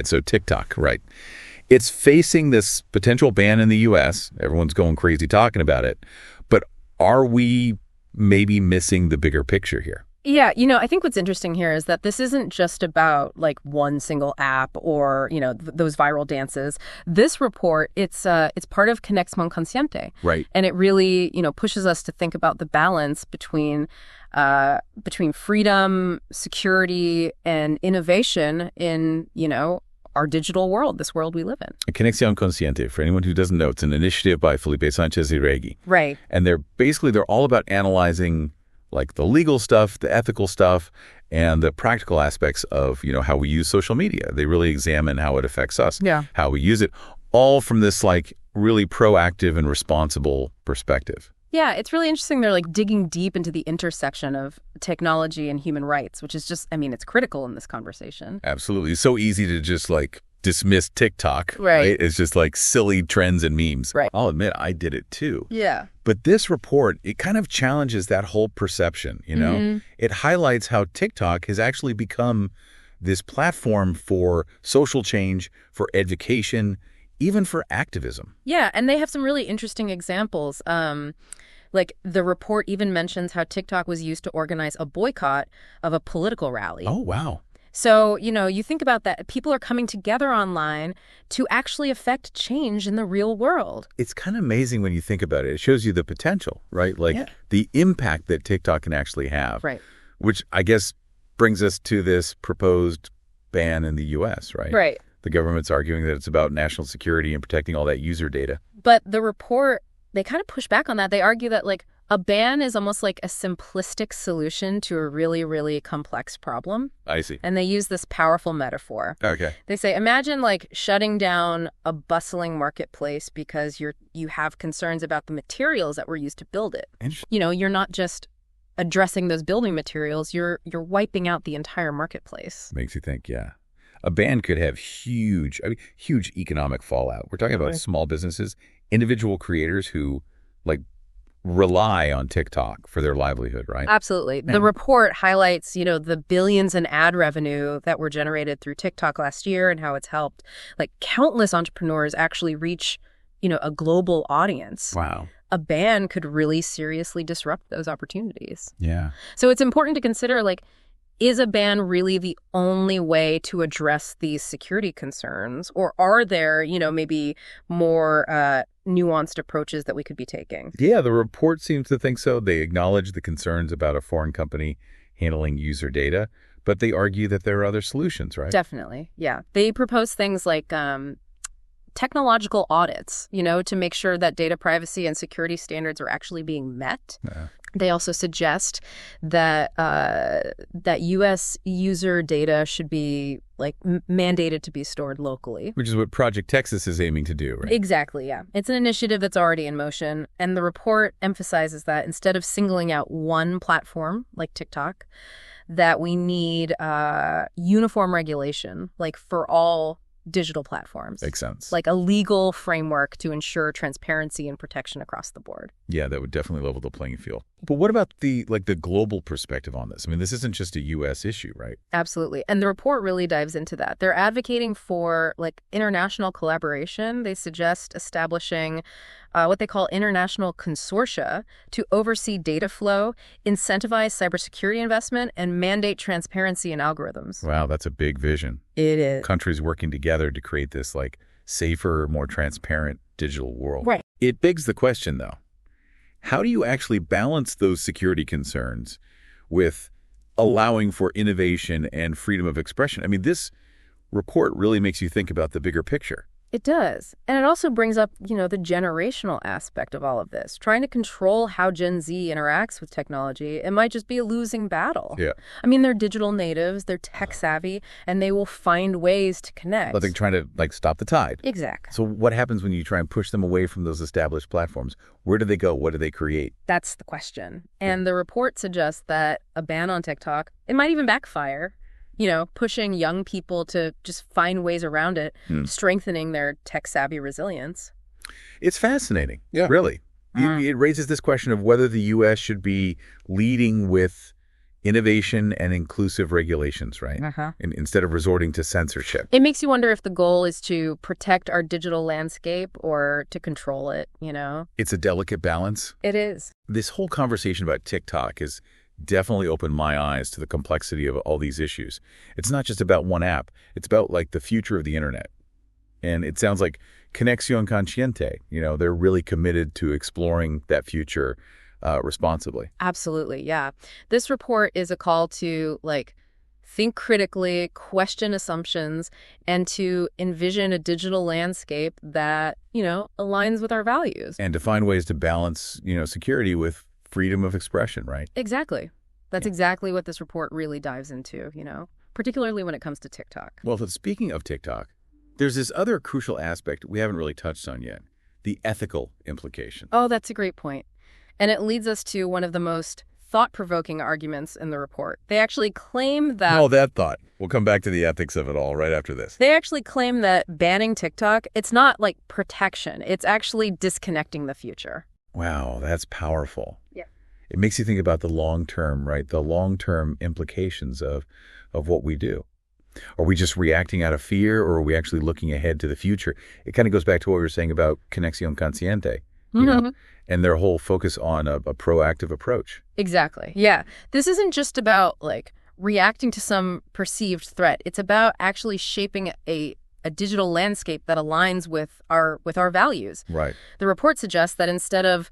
side. So TikTok, right? It's facing this potential ban in the U.S. Everyone's going crazy talking about it. But are we maybe missing the bigger picture here? Yeah, I think what's interesting here is that this isn't just about like one single app or, those viral dances. This report, it's part of Conexión Consciente. Right. And it really, pushes us to think about the balance between freedom, security, and innovation in, our digital world, this world we live in. Conexión Consciente, for anyone who doesn't know, it's an initiative by Felipe Sanchez Iregi. Right. And they're all about analyzing like the legal stuff, the ethical stuff, and the practical aspects of, how we use social media. They really examine how it affects us, how we use it, all from this like really proactive and responsible perspective. Yeah, it's really interesting. They're like digging deep into the intersection of technology and human rights, which is just, it's critical in this conversation. Absolutely. It's so easy to just like dismiss TikTok, right? It's just like silly trends and memes. Right. I'll admit I did it too. Yeah. But this report, it kind of challenges that whole perception, Mm-hmm. It highlights how TikTok has actually become this platform for social change, for education, even for activism. Yeah, and they have some really interesting examples. Like the report even mentions how TikTok was used to organize a boycott of a political rally. Oh, wow. So, you think about that. People are coming together online to actually affect change in the real world. It's kind of amazing when you think about it. It shows you the potential, right? Like the impact that TikTok can actually have. Right. Which I guess brings us to this proposed ban in the U.S., right? Right. The government's arguing that it's about national security and protecting all that user data. But the report, they kind of push back on that. They argue that like a ban is almost like a simplistic solution to a really, really complex problem. I see. And they use this powerful metaphor. Okay. They say, imagine like shutting down a bustling marketplace because you have concerns about the materials that were used to build it. Interesting. You're not just addressing those building materials, you're wiping out the entire marketplace. Makes you think, yeah. A ban could have huge economic fallout. We're talking about small businesses, individual creators who like rely on TikTok for their livelihood, right? Absolutely. The report highlights, the billions in ad revenue that were generated through TikTok last year and how it's helped like countless entrepreneurs actually reach, a global audience. Wow. A ban could really seriously disrupt those opportunities. Yeah. So it's important to consider, like, is a ban really the only way to address these security concerns? Or are there, maybe more nuanced approaches that we could be taking? Yeah, the report seems to think so. They acknowledge the concerns about a foreign company handling user data, but they argue that there are other solutions, right? Definitely, yeah. They propose things like technological audits, to make sure that data privacy and security standards are actually being met. Yeah. They also suggest that that U.S. user data should be like mandated to be stored locally. Which is what Project Texas is aiming to do, right? Exactly, yeah. It's an initiative that's already in motion. And the report emphasizes that instead of singling out one platform like TikTok, that we need uniform regulation, like for all digital platforms. Makes sense. Like a legal framework to ensure transparency and protection across the board. Yeah, that would definitely level the playing field. But what about the global perspective on this? I mean, this isn't just a U.S. issue, right? Absolutely. And the report really dives into that. They're advocating for like international collaboration. They suggest establishing what they call international consortia to oversee data flow, incentivize cybersecurity investment, and mandate transparency in algorithms. Wow, that's a big vision. It is. Countries working together to create this like safer, more transparent digital world. Right. It begs the question, though. How do you actually balance those security concerns with allowing for innovation and freedom of expression? I mean, this report really makes you think about the bigger picture. It does. And it also brings up, the generational aspect of all of this. Trying to control how Gen Z interacts with technology, it might just be a losing battle. Yeah. I mean, they're digital natives, they're tech savvy, and they will find ways to connect. But they're trying to stop the tide. Exactly. So what happens when you try and push them away from those established platforms? Where do they go? What do they create? That's the question. And the report suggests that a ban on TikTok, it might even backfire. Pushing young people to just find ways around it, strengthening their tech-savvy resilience. It's fascinating. Yeah. Really. It raises this question of whether the U.S. should be leading with innovation and inclusive regulations, right? Instead of resorting to censorship. It makes you wonder if the goal is to protect our digital landscape or to control it, you know? It's a delicate balance. It is. This whole conversation about TikTok has definitely opened my eyes to the complexity of all these issues. It's not just about one app. It's about like the future of the internet. And it sounds like Conexión Consciente, you know, they're really committed to exploring that future responsibly. Absolutely, yeah. This report is a call to, like, think critically, question assumptions, and to envision a digital landscape that, you know, aligns with our values. And to find ways to balance, you know, security with freedom of expression, right? Exactly. That's exactly what this report really dives into, you know, particularly when it comes to TikTok. Well, speaking of TikTok, there's this other crucial aspect we haven't really touched on yet, the ethical implication. Oh, that's a great point. And it leads us to one of the most thought-provoking arguments in the report. They actually claim that... Oh, that thought. We'll come back to the ethics of it all right after this. They actually claim that banning TikTok, it's not like protection. It's actually disconnecting the future. Wow, that's powerful. Yeah. It makes you think about the long-term, right? The long-term implications of what we do. Are we just reacting out of fear, or are we actually looking ahead to the future? It kind of goes back to what we were saying about Conexión Consciente, you know, and their whole focus on a proactive approach. Exactly. Yeah. This isn't just about, like, reacting to some perceived threat. It's about actually shaping a digital landscape that aligns with our values. Right. The report suggests that instead of,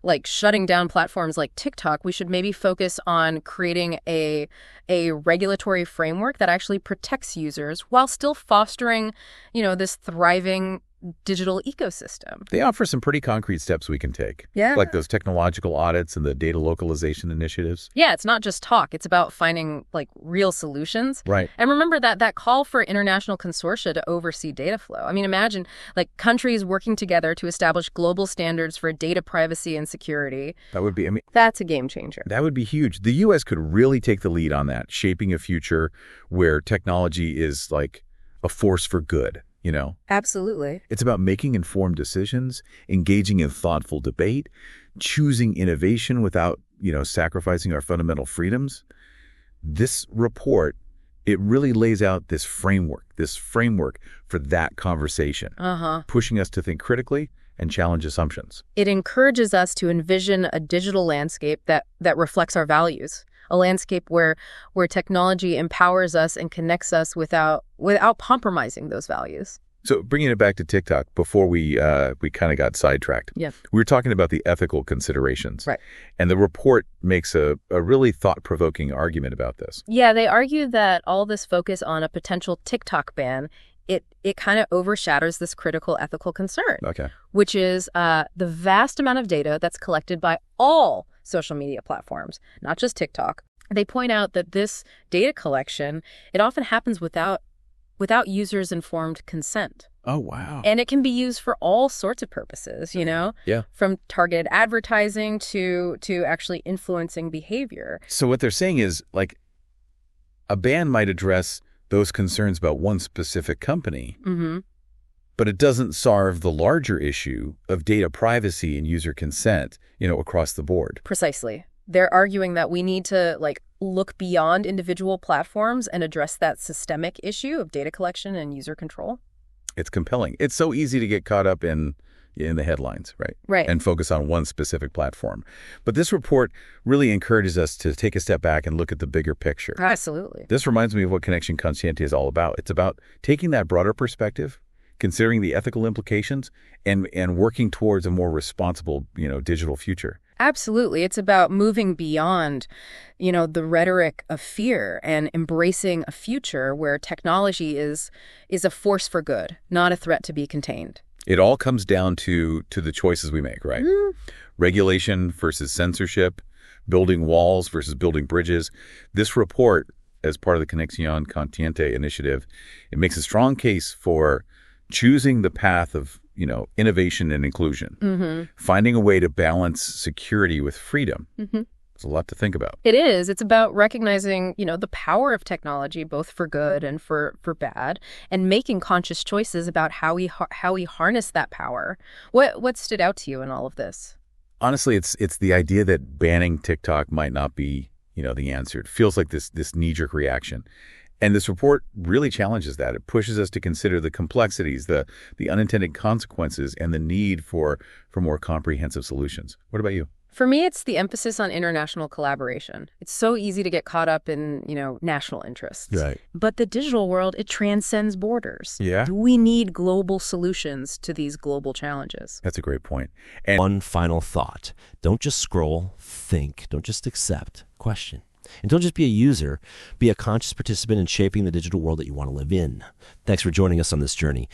like, shutting down platforms like TikTok, we should maybe focus on creating a regulatory framework that actually protects users while still fostering, you know, this thriving digital ecosystem. They offer some pretty concrete steps we can take. Yeah. Like those technological audits and the data localization initiatives. Yeah, it's not just talk. It's about finding, like, real solutions. Right. And remember that call for international consortia to oversee data flow. I mean, imagine, like, countries working together to establish global standards for data privacy and security. That would be, that's a game changer. That would be huge. The U.S. could really take the lead on that, shaping a future where technology is like a force for good. You know? Absolutely. It's about making informed decisions, engaging in thoughtful debate, choosing innovation without, you know, sacrificing our fundamental freedoms. This report, it really lays out this framework for that conversation, pushing us to think critically and challenge assumptions. It encourages us to envision a digital landscape that reflects our values. A landscape where technology empowers us and connects us without compromising those values. So bringing it back to TikTok, before we kind of got sidetracked, yeah, we were talking about the ethical considerations. Right. And the report makes a really thought-provoking argument about this. Yeah, they argue that all this focus on a potential TikTok ban, it kind of overshadows this critical ethical concern, which is the vast amount of data that's collected by all social media platforms, not just TikTok. They point out that this data collection, it often happens without users' informed consent. Oh, wow. And it can be used for all sorts of purposes, you know? Yeah. From targeted advertising to actually influencing behavior. So what they're saying is, like, a ban might address those concerns about one specific company, but it doesn't solve the larger issue of data privacy and user consent, you know, across the board. Precisely. They're arguing that we need to, like, look beyond individual platforms and address that systemic issue of data collection and user control. It's compelling. It's so easy to get caught up in the headlines, right? Right. And focus on one specific platform. But this report really encourages us to take a step back and look at the bigger picture. Absolutely. This reminds me of what Conexión Consciente is all about. It's about taking that broader perspective, considering the ethical implications, and working towards a more responsible, you know, digital future. Absolutely. It's about moving beyond, you know, the rhetoric of fear and embracing a future where technology is a force for good, not a threat to be contained. It all comes down to the choices we make, right? Regulation versus censorship, building walls versus building bridges. This report, as part of the Conexión Consciente initiative, it makes a strong case for choosing the path of, you know, innovation and inclusion, finding a way to balance security with freedom. It's a lot to think about. It is. It's about recognizing, you know, the power of technology, both for good and for bad, and making conscious choices about how we harness that power. What stood out to you in all of this? Honestly, it's the idea that banning TikTok might not be the answer. It feels like this knee-jerk reaction. And this report really challenges that. It pushes us to consider the complexities, the unintended consequences, and the need for more comprehensive solutions. What about you? For me, it's the emphasis on international collaboration. It's so easy to get caught up in, national interests. Right. But the digital world, it transcends borders. Yeah. We need global solutions to these global challenges. That's a great point. And one final thought. Don't just scroll, think. Don't just accept, question. And don't just be a user. Be a conscious participant in shaping the digital world that you want to live in. Thanks for joining us on this journey.